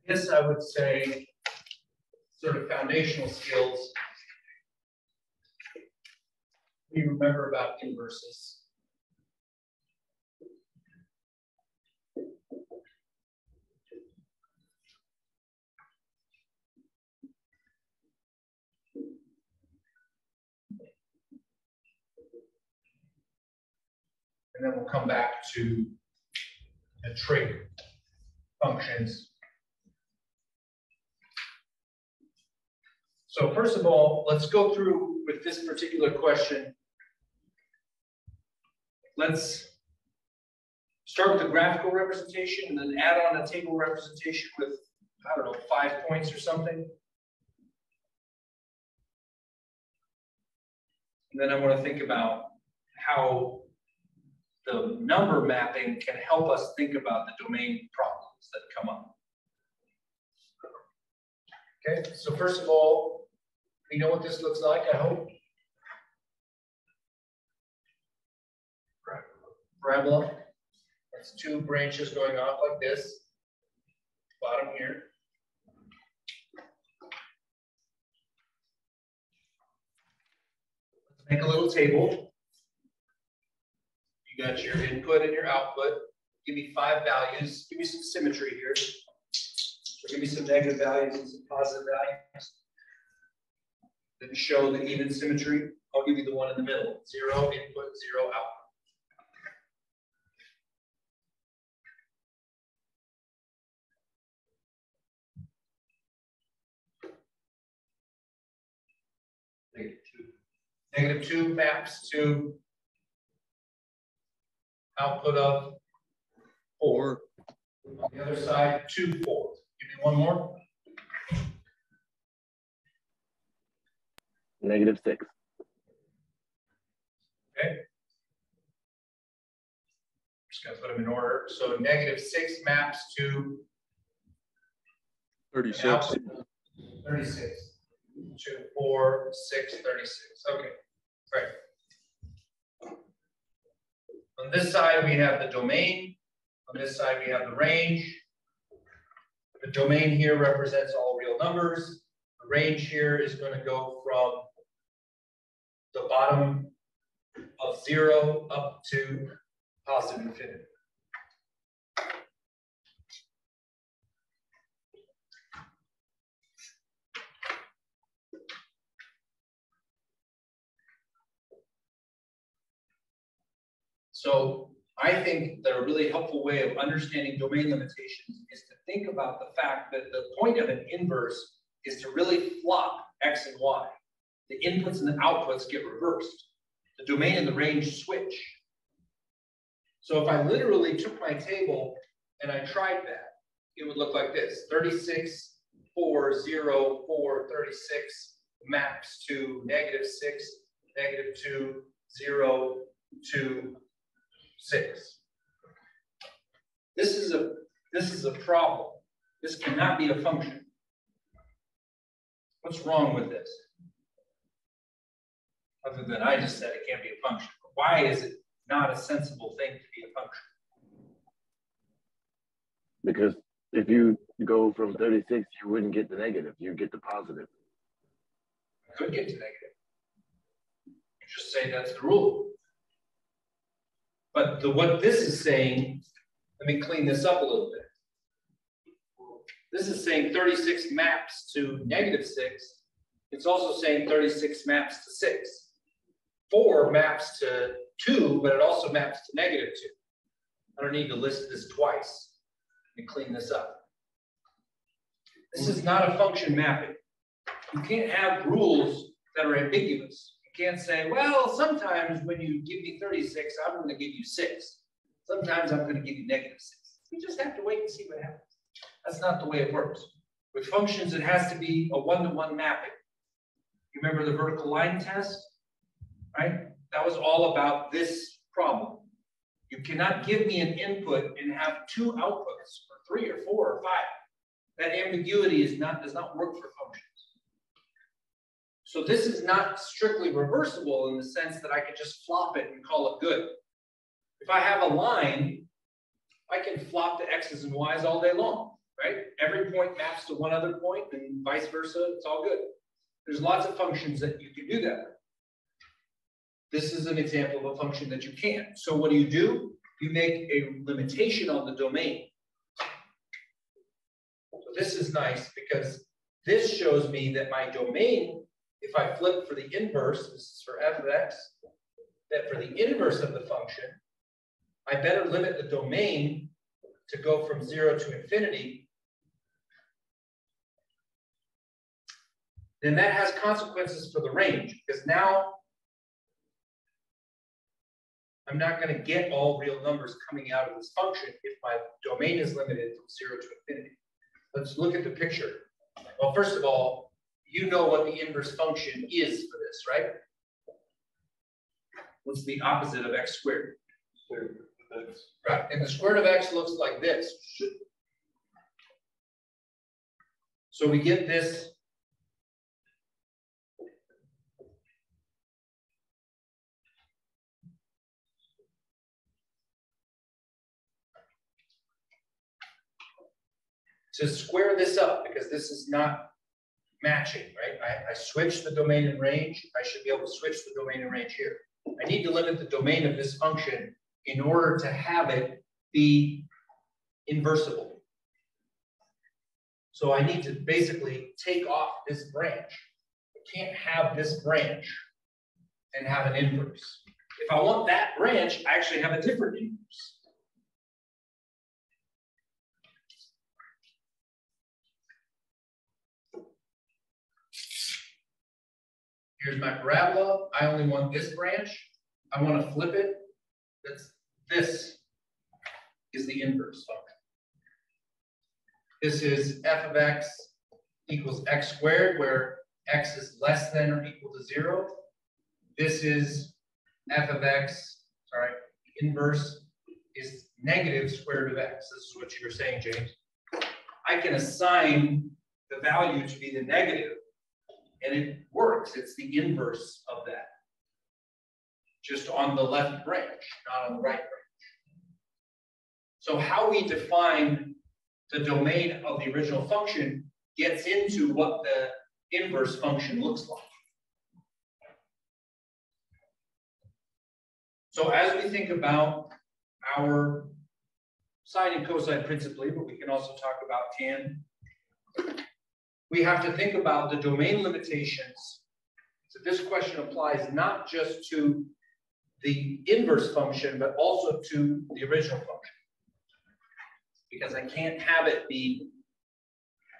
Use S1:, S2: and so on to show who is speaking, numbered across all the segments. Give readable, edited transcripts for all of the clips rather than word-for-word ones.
S1: This, I would say, sort of foundational skills. We remember about inverses. And then we'll come back to the trig functions. So first of all, let's go through with this particular question. Let's start with the graphical representation and then add on a table representation with, I don't know, 5 points or something. And then I want to think about how the number mapping can help us think about the domain problems that come up. Okay, so first of all, we know what this looks like, I hope. Parabola. That's two branches going off like this. Bottom here. Let's make a little table. You got your input and your output. Give me 5 values. Give me some symmetry here. So give me some negative values and some positive values. Then show the even symmetry. I'll give you the one in the middle. 0 input, 0 output. -2 maps to output of 4. On the other side, 2, 4. Give me one more.
S2: -6.
S1: Okay. Just gonna put them in order. So -6 maps to
S3: 36.
S1: 36. 2, 4, 6, 36. Okay, great. On this side, we have the domain. On this side, we have the range. The domain here represents all real numbers. The range here is going to go from the bottom of 0 up to positive infinity. So I think that a really helpful way of understanding domain limitations is to think about the fact that the point of an inverse is to really flop x and y. The inputs and the outputs get reversed. The domain and the range switch. So if I literally took my table and I tried that, it would look like this. 36, 4, 0, 4, 36 maps to -6, -2, 0, 2, 6. This is a problem. This cannot be a function. What's wrong with this? Other than I just said it can't be a function. Why is it not a sensible thing to be a function?
S2: Because if you go from 36, you wouldn't get the negative. You get the positive.
S1: I could get to negative. Just say that's the rule. But what this is saying, let me clean this up a little bit. This is saying 36 maps to -6. It's also saying 36 maps to 6. 4 maps to 2, but it also maps to -2. I don't need to list this twice. Let me clean this up. This is not a function mapping. You can't have rules that are ambiguous. You can't say, well, sometimes when you give me 36, I'm going to give you 6. Sometimes I'm going to give you -6. You just have to wait and see what happens. That's not the way it works. With functions, it has to be a one-to-one mapping. You remember the vertical line test, right? That was all about this problem. You cannot give me an input and have 2 outputs, or 3 or 4 or 5. That ambiguity does not work for functions. So this is not strictly reversible in the sense that I could just flop it and call it good. If I have a line, I can flop the x's and y's all day long, right? Every point maps to one other point and vice versa, it's all good. There's lots of functions that you can do that with. This is an example of a function that you can't. So what do? You make a limitation on the domain. So this is nice because this shows me that my domain, if I flip for the inverse, this is for f of x, that for the inverse of the function, I better limit the domain to go from 0 to infinity. Then that has consequences for the range, because now I'm not going to get all real numbers coming out of this function if my domain is limited from 0 to infinity. Let's look at the picture. Well, first of all, you know what the inverse function is for this, right? What's the opposite of x squared? Right, and the square root of x looks like this. So we get this. To square this up, because this is not matching, right? I switch the domain and range. I should be able to switch the domain and range here. I need to limit the domain of this function in order to have it be inversible. So I need to basically take off this branch. I can't have this branch and have an inverse. If I want that branch, I actually have a different inverse. Here's my parabola. I only want this branch. I want to flip it. This is the inverse function. This is f of x equals x squared, where x is less than or equal to 0. This is f of x, sorry, the inverse is negative square root of x. This is what you were saying, James. I can assign the value to be the negative, and it works. It's the inverse of that. Just on the left branch, not on the right branch. So how we define the domain of the original function gets into what the inverse function looks like. So as we think about our sine and cosine principally, but we can also talk about tan, we have to think about the domain limitations. So this question applies not just to the inverse function, but also to the original function. Because I can't have it be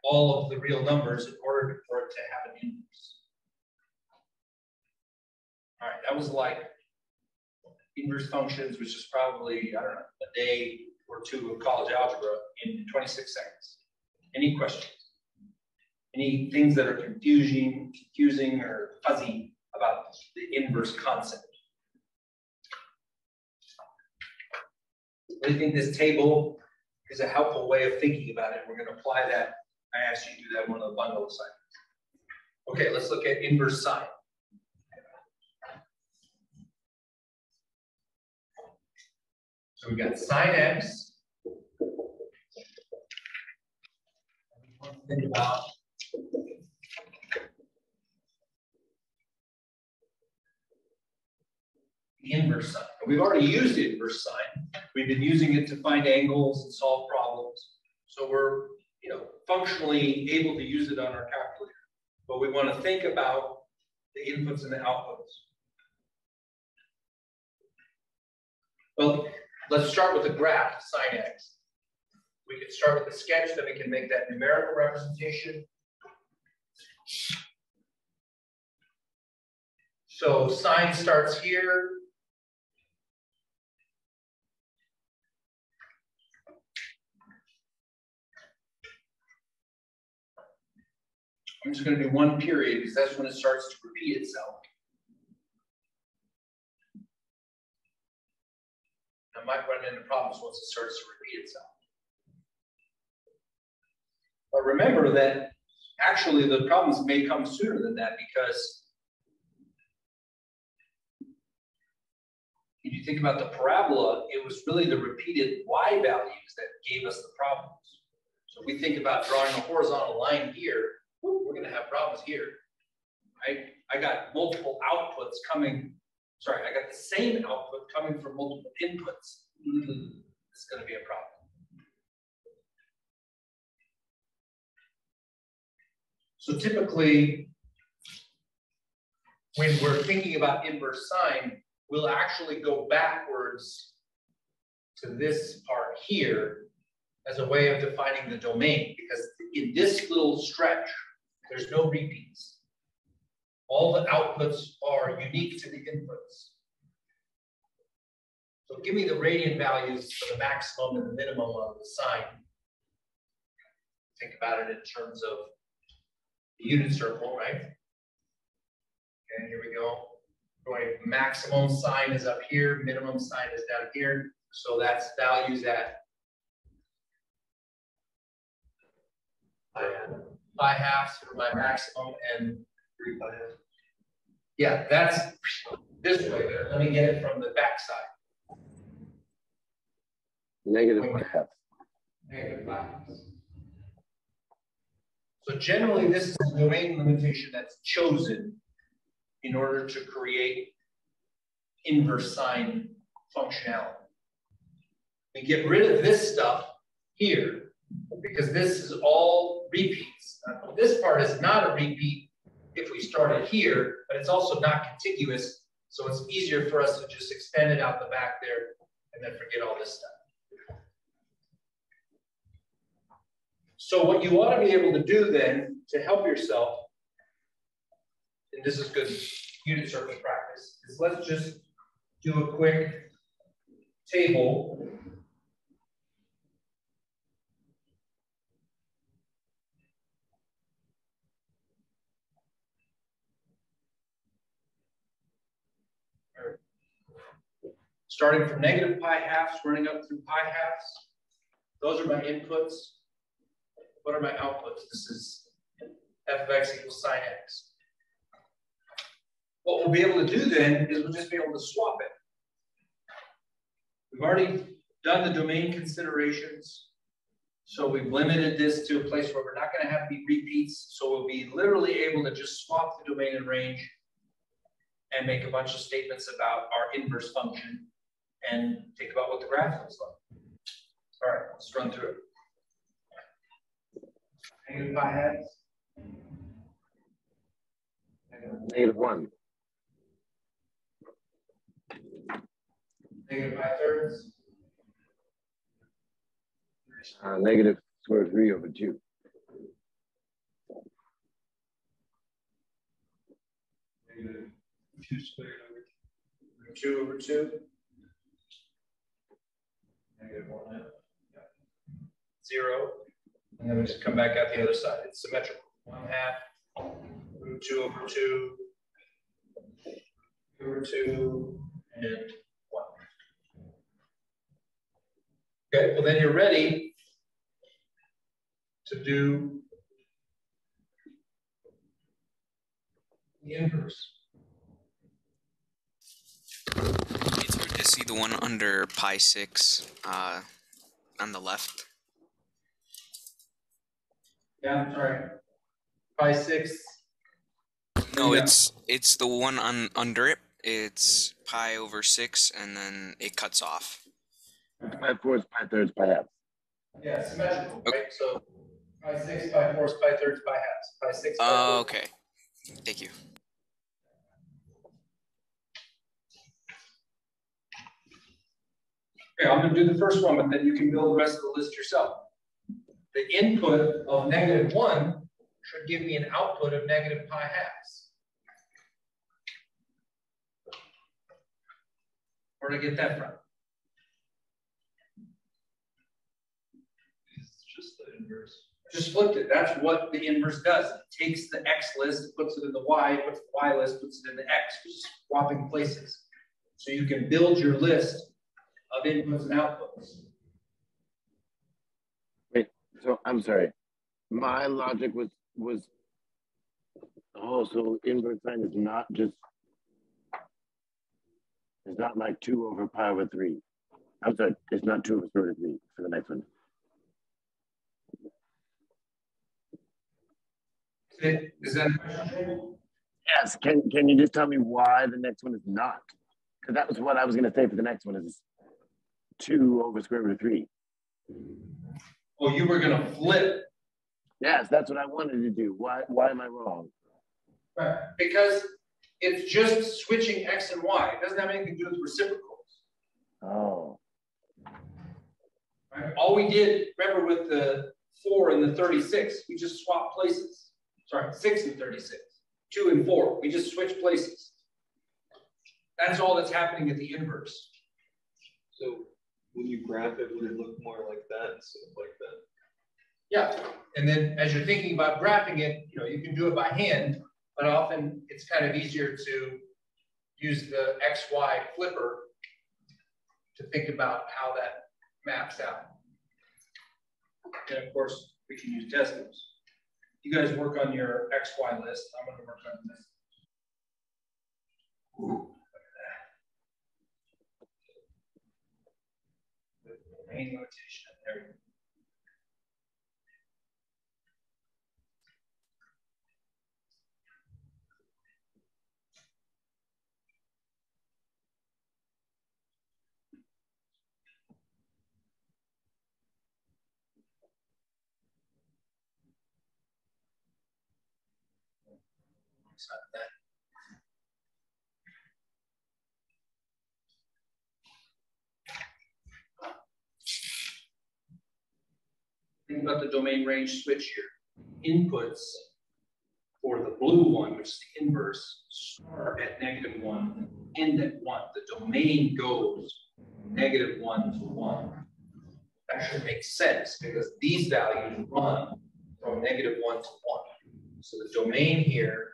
S1: all of the real numbers in order for it to have an inverse. All right, that was like inverse functions, which is probably, I don't know, a day or two of college algebra in 26 seconds. Any questions? Any things that are confusing or fuzzy about the inverse concept? I think this table is a helpful way of thinking about it. We're going to apply that. I asked you to do that in one of the bundle assignments. Okay, let's look at inverse sine. So we got sine x. Think about the inverse sine. We've already used inverse sine. We've been using it to find angles and solve problems. So we're, functionally able to use it on our calculator. But we want to think about the inputs and the outputs. Well, let's start with the graph, sine x. We can start with the sketch, then we can make that numerical representation. So sine starts here. I'm just going to do one period because that's when it starts to repeat itself. I might run into problems once it starts to repeat itself. But remember that actually the problems may come sooner than that, because if you think about the parabola, it was really the repeated y values that gave us the problems. So if we think about drawing a horizontal line here, we're going to have problems here, right? I got multiple outputs coming. Sorry, I got the same output coming from multiple inputs. It's going to be a problem. So typically, when we're thinking about inverse sine, we'll actually go backwards to this part here as a way of defining the domain, because in this little stretch, there's no repeats. All the outputs are unique to the inputs. So give me the radian values for the maximum and the minimum of the sine. Think about it in terms of the unit circle, right? Okay, here we go. Going maximum sine is up here, minimum sine is down here. So that's values at pi halves for my maximum and 3 pi halves. Yeah, that's this way there. Let me get it from the back side.
S2: Negative pi halves.
S1: Negative pi halves. So generally, this is a domain limitation that's chosen in order to create inverse sine functionality. We get rid of this stuff here because this is all repeats. This part is not a repeat if we started here, but it's also not contiguous, so it's easier for us to just extend it out the back there and then forget all this stuff. So what you ought to be able to do then to help yourself, and this is good unit circle practice, is let's just do a quick table. Starting from negative pi halves, running up through pi halves. Those are my inputs. What are my outputs? This is f of x equals sine x. What we'll be able to do then is we'll just be able to swap it. We've already done the domain considerations. So we've limited this to a place where we're not going to have any repeats. So we'll be literally able to just swap the domain and range and make a bunch of statements about our inverse function and think about what the graph looks like. All right, let's run through it. Negative pi halves.
S2: Negative 1.
S1: Negative pi thirds.
S2: Negative square root of 3 over 2.
S1: Negative 2 squared over 2 over 2. Negative 1 half. Yeah. 0. And then we just come back out the other side. It's symmetrical. 1 half. Root 2 over 2. 2 over 2. And 1. Okay, well then you're ready to do the inverse.
S3: It's hard to see the one under pi 6 on the left.
S1: Yeah, sorry. Pi 6.
S3: No,
S1: Yeah.
S3: it's the one on under it. It's pi over 6, and then it cuts off.
S2: Pi fourths, pi thirds, pi halves.
S1: Yeah, symmetrical,
S3: Okay.
S1: right? So pi 6, pi fourths, pi thirds, pi halves. Pi 6, pi fourths.
S3: Okay. Thank you.
S1: Okay, I'm going to do the first one, but then you can build the rest of the list yourself. The input of negative 1 should give me an output of negative pi halves. Where did I get that from? It's just the inverse. Just flipped it. That's what the inverse does. It takes the x list, puts it in the y, puts the y list, puts it in the x, just swapping places. So you can build your list of inputs and outputs.
S2: Wait, so I'm sorry. My logic was oh, so inverse sine is not just, it's not like 2 over pi over 3. I'm sorry, it's not 2 over square root of 3 for the next one.
S1: Is that a question?
S2: Yes. Can you just tell me why the next one is not? Because that was what I was going to say for the next one is 2 over square root of 3.
S1: Oh, you were going to flip.
S2: Yes, that's what I wanted to do. Why am I wrong?
S1: Right. Because it's just switching x and y. It doesn't have anything to do with reciprocals.
S2: Oh.
S1: Right? All we did, remember with the 4 and the 36, we just swapped places. Sorry, 6 and 36. 2 and 4. We just switched places. That's all that's happening at the inverse.
S4: So when you graph it, would it look more like that instead of like that?
S1: Yeah, and then as you're thinking about graphing it, you can do it by hand, but often it's kind of easier to use the XY flipper to think about how that maps out. And of course, we can use decimals. You guys work on your XY list. I'm going to work on this. Ooh, look at that. Main notation. There we go. That. Think about the domain range switch here. Inputs for the blue one, which is the inverse, start at -1, end at 1. The domain goes -1 to 1. That should make sense because these values run from -1 to 1. So the domain here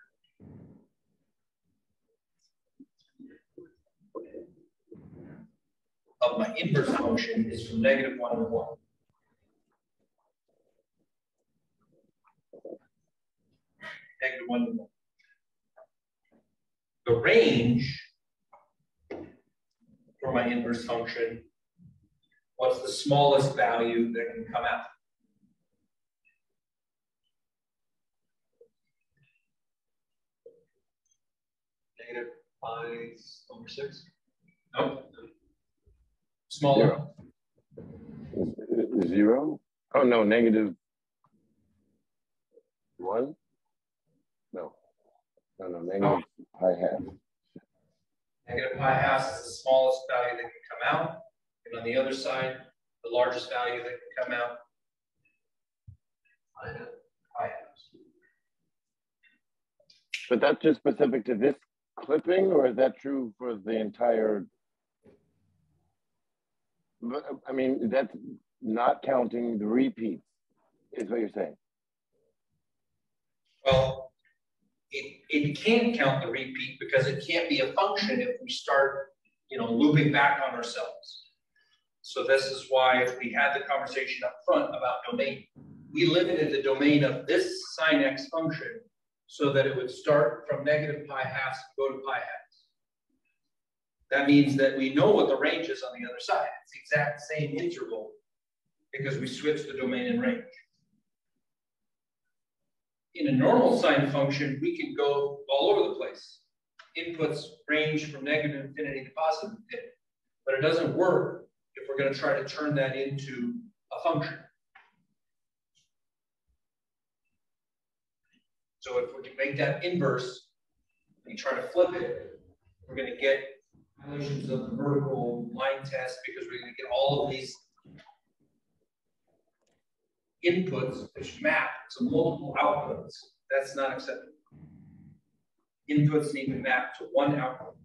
S1: of my inverse function is from -1 to 1. -1 to 1. The range for my inverse function, what's the smallest value that can come out?
S4: -pi/6?
S1: Nope. Smaller.
S2: 0? Oh, no, -1? No, negative pi half.
S1: Negative pi half is the smallest value that can come out. And on the other side, the largest value that can come out, pi half.
S2: But that's just specific to this clipping, or is that true for the entire? I mean, that's not counting the repeats, is what you're saying.
S1: Well, it can't count the repeat because it can't be a function if we start, looping back on ourselves. So this is why we had the conversation up front about domain. We limited the domain of this sine x function so that it would start from negative pi halves and go to pi halves. That means that we know what the range is on the other side. It's the exact same interval because we switched the domain and range. In a normal sine function, we can go all over the place. Inputs range from negative infinity to positive infinity, but it doesn't work if we're going to try to turn that into a function. So if we can make that inverse and try to flip it, we're going to get violations of the vertical line test because we're going to get all of these inputs which map to multiple outputs. That's not acceptable. Inputs need to map to one output.